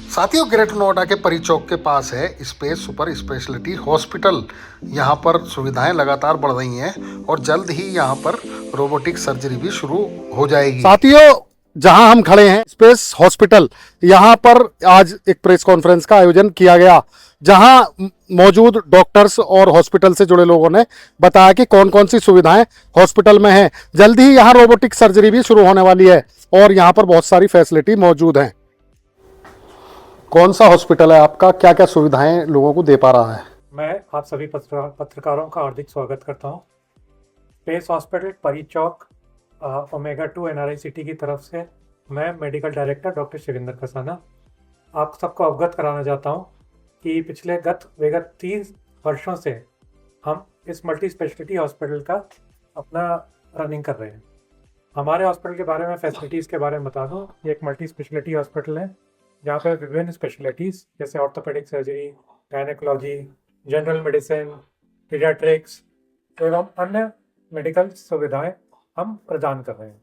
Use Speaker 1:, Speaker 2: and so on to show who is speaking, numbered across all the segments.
Speaker 1: साथियों, ग्रेटर नोएडा के परी चौक के पास है स्पेस सुपर स्पेशलिटी हॉस्पिटल। यहाँ पर सुविधाएं लगातार बढ़ रही हैं और जल्द ही यहाँ पर रोबोटिक सर्जरी भी शुरू हो जाएगी। साथियों, जहां हम खड़े हैं स्पेस हॉस्पिटल, यहाँ पर आज एक प्रेस कॉन्फ्रेंस का आयोजन किया गया, जहां मौजूद डॉक्टर्स और हॉस्पिटल से जुड़े लोगों ने बताया कि कौन कौन सी सुविधाएं हॉस्पिटल में हैं। जल्द ही यहाँ रोबोटिक सर्जरी भी शुरू होने वाली है और यहाँ पर बहुत सारी फैसिलिटी मौजूद हैं। कौन सा हॉस्पिटल है आपका, क्या क्या सुविधाएं लोगों को दे पा रहा है?
Speaker 2: मैं आप सभी पत्रकारों का हार्दिक स्वागत करता हूं। स्पेस हॉस्पिटल परी चौक ओमेगा 2 NRI सिटी की तरफ से मैं मेडिकल डायरेक्टर डॉक्टर शिवेंद्र खसाना आप सबको अवगत कराना चाहता हूं कि पिछले विगत 30 वर्षों से हम इस मल्टी स्पेशलिटी हॉस्पिटल का अपना रनिंग कर रहे हैं। हमारे हॉस्पिटल के बारे में, फैसिलिटीज़ के बारे में बता दूँ। ये एक मल्टी स्पेशलिटी हॉस्पिटल है जहाँ पर विभिन्न स्पेशलिटीज़ जैसे orthopaedic surgery, gynaecology, general medicine, paediatrics एवं अन्य मेडिकल सुविधाएं हम प्रदान कर रहे हैं।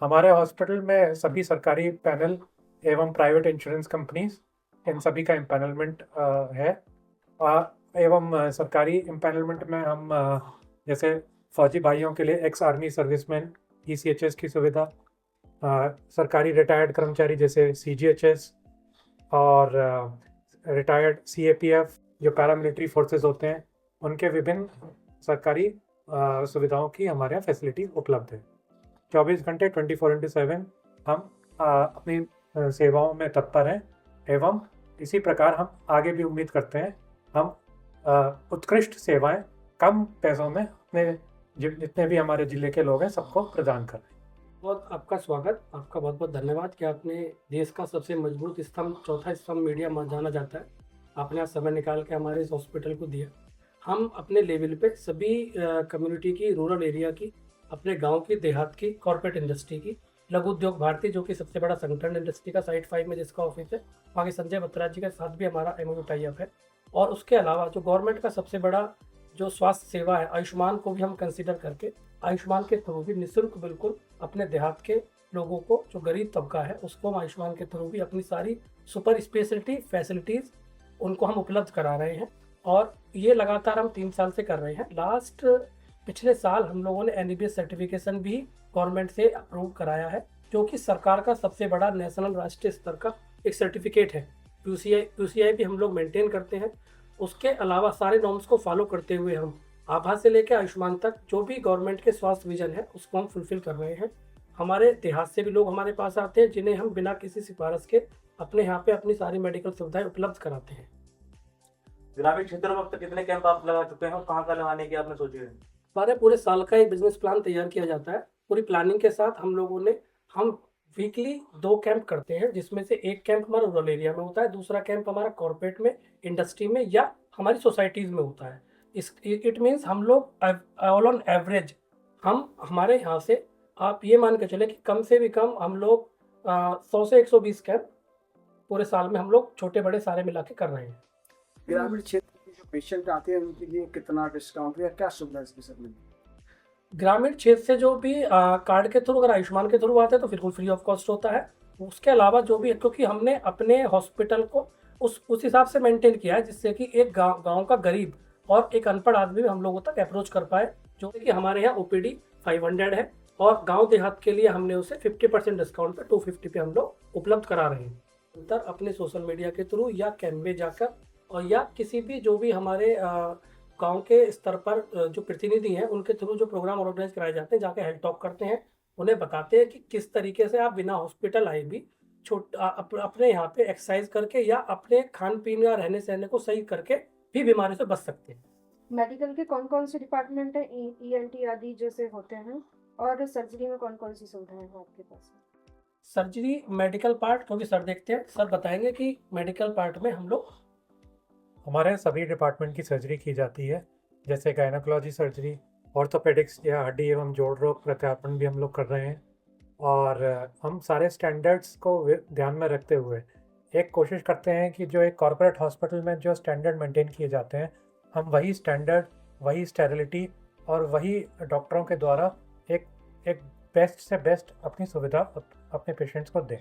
Speaker 2: हमारे हॉस्पिटल में सभी सरकारी पैनल एवं प्राइवेट इंश्योरेंस कंपनीज, इन सभी का इम्पैनलमेंट है। एवं सरकारी इम्पैनलमेंट में हम जैसे फौजी भाइयों के लिए एक्स आर्मी सर्विसमैन ECHS की सुविधा, सरकारी रिटायर्ड कर्मचारी जैसे CGHS और रिटायर्ड CAPF जो पैरामिलिट्री फोर्सेस होते हैं, उनके विभिन्न सरकारी सुविधाओं की हमारे यहाँ फैसिलिटी उपलब्ध है। 24 घंटे 24/7 हम अपनी सेवाओं में तत्पर हैं एवं इसी प्रकार हम आगे भी उम्मीद करते हैं हम उत्कृष्ट सेवाएं कम पैसों में अपने जितने भी हमारे ज़िले के लोग हैं सबको प्रदान कर रहे हैं।
Speaker 3: बहुत आपका स्वागत, आपका बहुत बहुत धन्यवाद कि आपने देश का सबसे मजबूत स्तंभ, चौथा स्तंभ मीडिया जाना जाता है, आपने आज समय निकाल के हमारे इस हॉस्पिटल को दिया। हम अपने लेवल पे सभी कम्युनिटी की, रूरल एरिया की, अपने गांव की, देहात की, कॉर्पोरेट इंडस्ट्री की, लघु उद्योग भारती जो कि सबसे बड़ा संगठन इंडस्ट्री का साइट 5 में जिसका ऑफिस है, वहाँ के संजय बत्रा जी के साथ भी हमारा MOU टाई-अप है। और उसके अलावा जो गवर्नमेंट का सबसे बड़ा जो स्वास्थ्य सेवा है, आयुष्मान को भी हम कंसिडर करके आयुष्मान के थ्रू भी निःशुल्क बिल्कुल अपने देहात के लोगों को, जो गरीब तबका है, उसको हम आयुष्मान के थ्रू भी अपनी सारी सुपर स्पेशलिटी फैसिलिटीज़ उनको हम उपलब्ध करा रहे हैं। और ये लगातार हम 3 साल से कर रहे हैं। पिछले साल हम लोगों ने NABS सर्टिफिकेशन भी गवर्नमेंट से अप्रूव कराया है, जो कि सरकार का सबसे बड़ा नेशनल, राष्ट्रीय स्तर का एक सर्टिफिकेट है। QCI भी हम लोग मेंटेन करते हैं। उसके अलावा सारे नॉर्म्स को फॉलो करते हुए हम आभा से लेकर आयुष्मान तक जो भी गवर्नमेंट के स्वास्थ्य विजन है उसको हम फुलफिल कर रहे हैं। हमारे देहात से भी लोग हमारे पास आते हैं जिन्हें हम बिना किसी सिफारिश के अपने यहाँ पे अपनी सारी मेडिकल सुविधाएं उपलब्ध कराते हैं।
Speaker 4: ग्रामीण क्षेत्रों में अब तक कितने कैंप आप लगा चुके हैं और कहाँ लगाने की आपने सोची है?
Speaker 3: हमारे पूरे साल का एक बिजनेस प्लान तैयार किया जाता है। पूरी प्लानिंग के साथ हम वीकली 2 कैंप करते हैं, जिसमें से एक कैंप हमारा रूरल एरिया में होता है, दूसरा कैंप हमारा कॉर्पोरेट में, इंडस्ट्री में या हमारी सोसाइटीज़ में होता है। इट मीन्स हम लोग ऑल ऑन एवरेज हमारे यहाँ से आप ये मान के चले कि कम से भी कम हम लोग 100 से 120 कैंप पूरे साल में हम लोग छोटे बड़े सारे मिला के कर रहे हैं।
Speaker 5: ग्रामीण क्षेत्र के जो पेशेंट आते हैं उनके लिए कितना डिस्काउंट या क्या सुविधा इसके सब में?
Speaker 3: ग्रामीण क्षेत्र से जो भी कार्ड के थ्रू, अगर आयुष्मान के थ्रू आते हैं तो बिल्कुल फ्री ऑफ कॉस्ट होता है। उसके अलावा जो भी, क्योंकि हमने अपने हॉस्पिटल को उस हिसाब से मेंटेन किया है जिससे कि एक गांव का गरीब और एक अनपढ़ आदमी भी हम लोगों तक अप्रोच कर पाए, जो कि हमारे यहाँ OPD 500 है और गांव देहात के लिए हमने उसे 50% डिस्काउंट पे 250 पे हम लोग उपलब्ध करा रहे हैं। अंतर अपने सोशल मीडिया के थ्रू या कैंप में जाकर और या किसी भी जो भी हमारे गांव के स्तर पर जो प्रतिनिधि हैं उनके थ्रू जो प्रोग्राम ऑर्गेनाइज कराए जाते हैं, जाके हेल्थ टॉक करते हैं, उन्हें बताते हैं कि किस तरीके से आप बिना हॉस्पिटल आए भी अपने यहाँ पे एक्सरसाइज करके या अपने खान पीन या रहने सहने को सही करके भी बीमारी से बच सकते हैं।
Speaker 6: मेडिकल के कौन कौन से डिपार्टमेंट है, ENT आदि जैसे होते हैं, और सर्जरी में कौन कौन सी सुविधाएं हैं आपके पास?
Speaker 3: सर्जरी मेडिकल पार्ट क्योंकि सर देखते हैं, सर बताएंगे कि मेडिकल पार्ट में हम लोग
Speaker 2: हमारे सभी डिपार्टमेंट की सर्जरी की जाती है, जैसे गायनेकोलॉजी सर्जरी, ऑर्थोपेडिक्स या हड्डी एवं जोड़ रोग प्रत्यारोपण भी हम लोग कर रहे हैं। और हम सारे स्टैंडर्ड्स को ध्यान में रखते हुए एक कोशिश करते हैं कि जो एक कॉर्पोरेट हॉस्पिटल में जो स्टैंडर्ड मेंटेन किए जाते हैं, हम वही स्टैंडर्ड, वही स्टेरिलिटी और वही डॉक्टरों के द्वारा एक बेस्ट से बेस्ट अपनी सुविधा अपने पेशेंट्स को दें।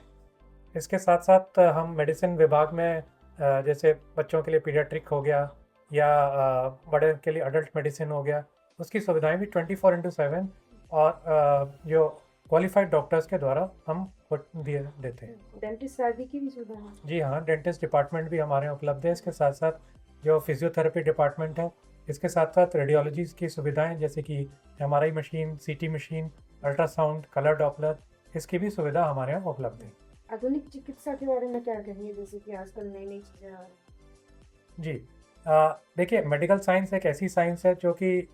Speaker 2: इसके साथ साथ हम मेडिसिन विभाग में जैसे बच्चों के लिए पीडियाट्रिक हो गया या बड़े के लिए अडल्ट मेडिसिन हो गया, उसकी सुविधाएं भी 24/7 और जो क्वालिफाइड डॉक्टर्स के द्वारा हम देते हैं।
Speaker 6: डेंटिस्ट आदि की भी सुविधा है?
Speaker 2: जी हाँ, डेंटिस्ट डिपार्टमेंट भी हमारे यहाँ उपलब्ध है। इसके साथ साथ जो फिजियोथेरेपी डिपार्टमेंट है, इसके साथ साथ रेडियोलॉजी की सुविधाएं जैसे कि MRI machine, CT machine, ultrasound, colour Doppler, इसकी भी सुविधा हमारे यहाँ उपलब्ध है।
Speaker 6: आधुनिक चिकित्सा के बारे में क्या कहेंगे, जैसे कि आजकल नई नई चीजें आ रही हैं?
Speaker 2: जी, देखिए, मेडिकल साइंस एक ऐसी साइंस है जो कि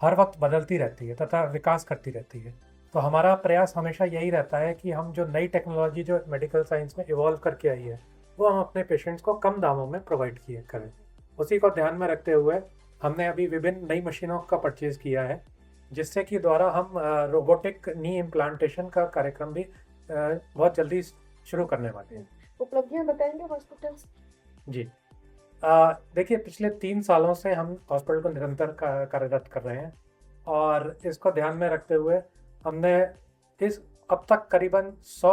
Speaker 2: हर वक्त बदलती रहती है तथा विकास करती रहती है। तो हमारा प्रयास हमेशा यही रहता है कि हम जो नई टेक्नोलॉजी जो मेडिकल साइंस में इवॉल्व करके आई है, वो हम अपने पेशेंट्स को कम दामों में प्रोवाइड किए करें। उसी को ध्यान में रखते हुए हमने अभी विभिन्न नई मशीनों का परचेज किया है, जिससे कि द्वारा हम रोबोटिक नी इम्प्लांटेशन का कार्यक्रम भी बहुत जल्दी शुरू करने वाले हैं।
Speaker 6: उपलब्धियां बताएंगे हॉस्पिटल्स?
Speaker 2: जी, देखिए, पिछले 3 सालों से हम हॉस्पिटल को निरंतर कार्यरत कर रहे हैं और इसको ध्यान में रखते हुए हमने अब तक करीबन 100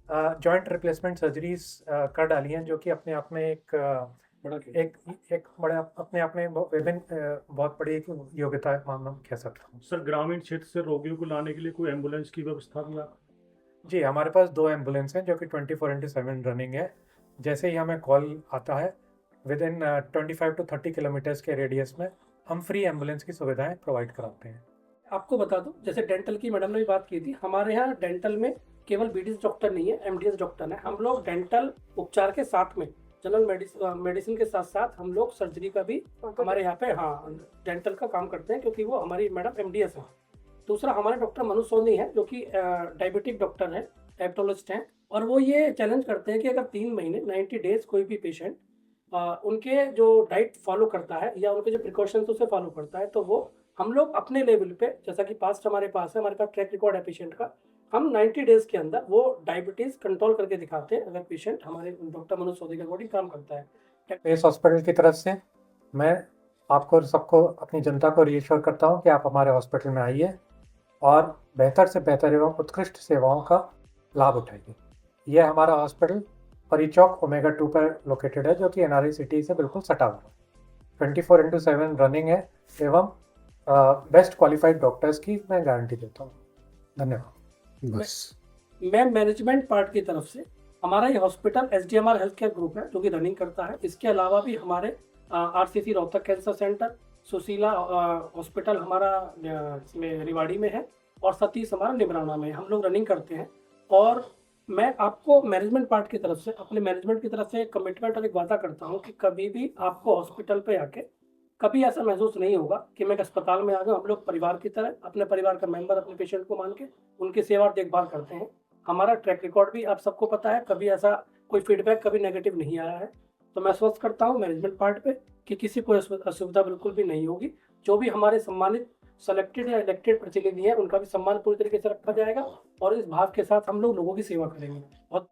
Speaker 2: जॉइंट रिप्लेसमेंट सर्जरीज कर डाली हैं, जो कि अपने आप में एक बड़ा अपने आप में विभिन्न बहुत बड़ी एक योग्यता है, मैं कह सकता हूँ।
Speaker 7: सर, ग्रामीण क्षेत्र से रोगियों को लाने के लिए कोई एम्बुलेंस की व्यवस्था भी आप?
Speaker 2: जी, हमारे पास 2 एम्बुलेंस हैं जो कि 24/7 रनिंग है। जैसे ही हमें कॉल आता है, विद इन 25 to 30 किलोमीटर्स के रेडियस में हम फ्री एम्बुलेंस की सुविधाएं प्रोवाइड कराते हैं।
Speaker 3: आपको बता दूं, जैसे डेंटल की मैडम ने भी बात की थी, हमारे यहाँ डेंटल में केवल BDS डॉक्टर नहीं है, MDS डॉक्टर है। हम लोग डेंटल उपचार के साथ में जनरल मेडिसिन के साथ साथ हम लोग सर्जरी का भी हमारे यहाँ पे डेंटल का काम करते हैं, क्योंकि वो हमारी मैडम MDS है। दूसरा, हमारे डॉक्टर मनु सोनी है जो कि डायबिटिक डॉक्टर है, डायबिटोलॉजिस्ट हैं, और वो ये चैलेंज करते हैं कि अगर 3 महीने 90 डेज कोई भी पेशेंट उनके जो डाइट फॉलो करता है या उनके जो प्रिकॉशंस उसे फॉलो करता है, तो वो हम लोग अपने लेवल पे, जैसा कि पास्ट हमारे पास ट्रैक रिकॉर्ड है पेशेंट का, हम 90 डेज के अंदर वो डायबिटीज कंट्रोल करके दिखाते हैं अगर पेशेंट हमारे डॉक्टर मनोज सोदी का अकॉर्डिंग काम करता है।
Speaker 2: इस हॉस्पिटल की तरफ से मैं आपको सबको, अपनी जनता को रीअश्योर करता हूँ कि आप हमारे हॉस्पिटल में आइए और बेहतर से बेहतर एवं उत्कृष्ट सेवाओं का लाभ उठाइए। यह हमारा हॉस्पिटल परिचौक ओमेगा 2 पर लोकेटेड है, जो कि NRI सिटी से बिल्कुल सटा हुआ है। 24/7 रनिंग है एवं बेस्ट क्वालिफाइड डॉक्टर्स की मैं गारंटी देता हूँ। धन्यवाद।
Speaker 1: बस
Speaker 3: मैं मैनेजमेंट पार्ट की तरफ से, हमारा ये hospital SDMR health care group है जो कि रनिंग करता है। इसके अलावा भी हमारे RCC Rohtak cancer centre, Sushila hospital हमारा इसमें रिवाड़ी में है, और सतीश हमारा निमराना में, हम लोग रनिंग करते हैं। और मैं आपको मैनेजमेंट पार्ट की तरफ से, अपने मैनेजमेंट की तरफ से एक कमिटमेंट और एक वादा करता हूँ कि कभी भी आपको हॉस्पिटल पे आके कभी ऐसा महसूस नहीं होगा कि मैं एक अस्पताल में आ गया। हम लोग परिवार की तरह, अपने परिवार का मेंबर, अपने पेशेंट को मान के उनकी सेवा और देखभाल करते हैं। हमारा ट्रैक रिकॉर्ड भी आप सबको पता है, कभी ऐसा कोई फीडबैक कभी नेगेटिव नहीं आया है। तो मैं आश्वस्त करता हूँ मैनेजमेंट पार्ट पे कि किसी को असुविधा बिल्कुल भी नहीं होगी। जो भी हमारे सम्मानित सेलेक्टेड या इलेक्टेड प्रतिनिधि हैं, उनका भी सम्मान पूरी तरीके से रखा जाएगा और इस भाव के साथ हम लोग लोगों की सेवा करेंगे। बहुत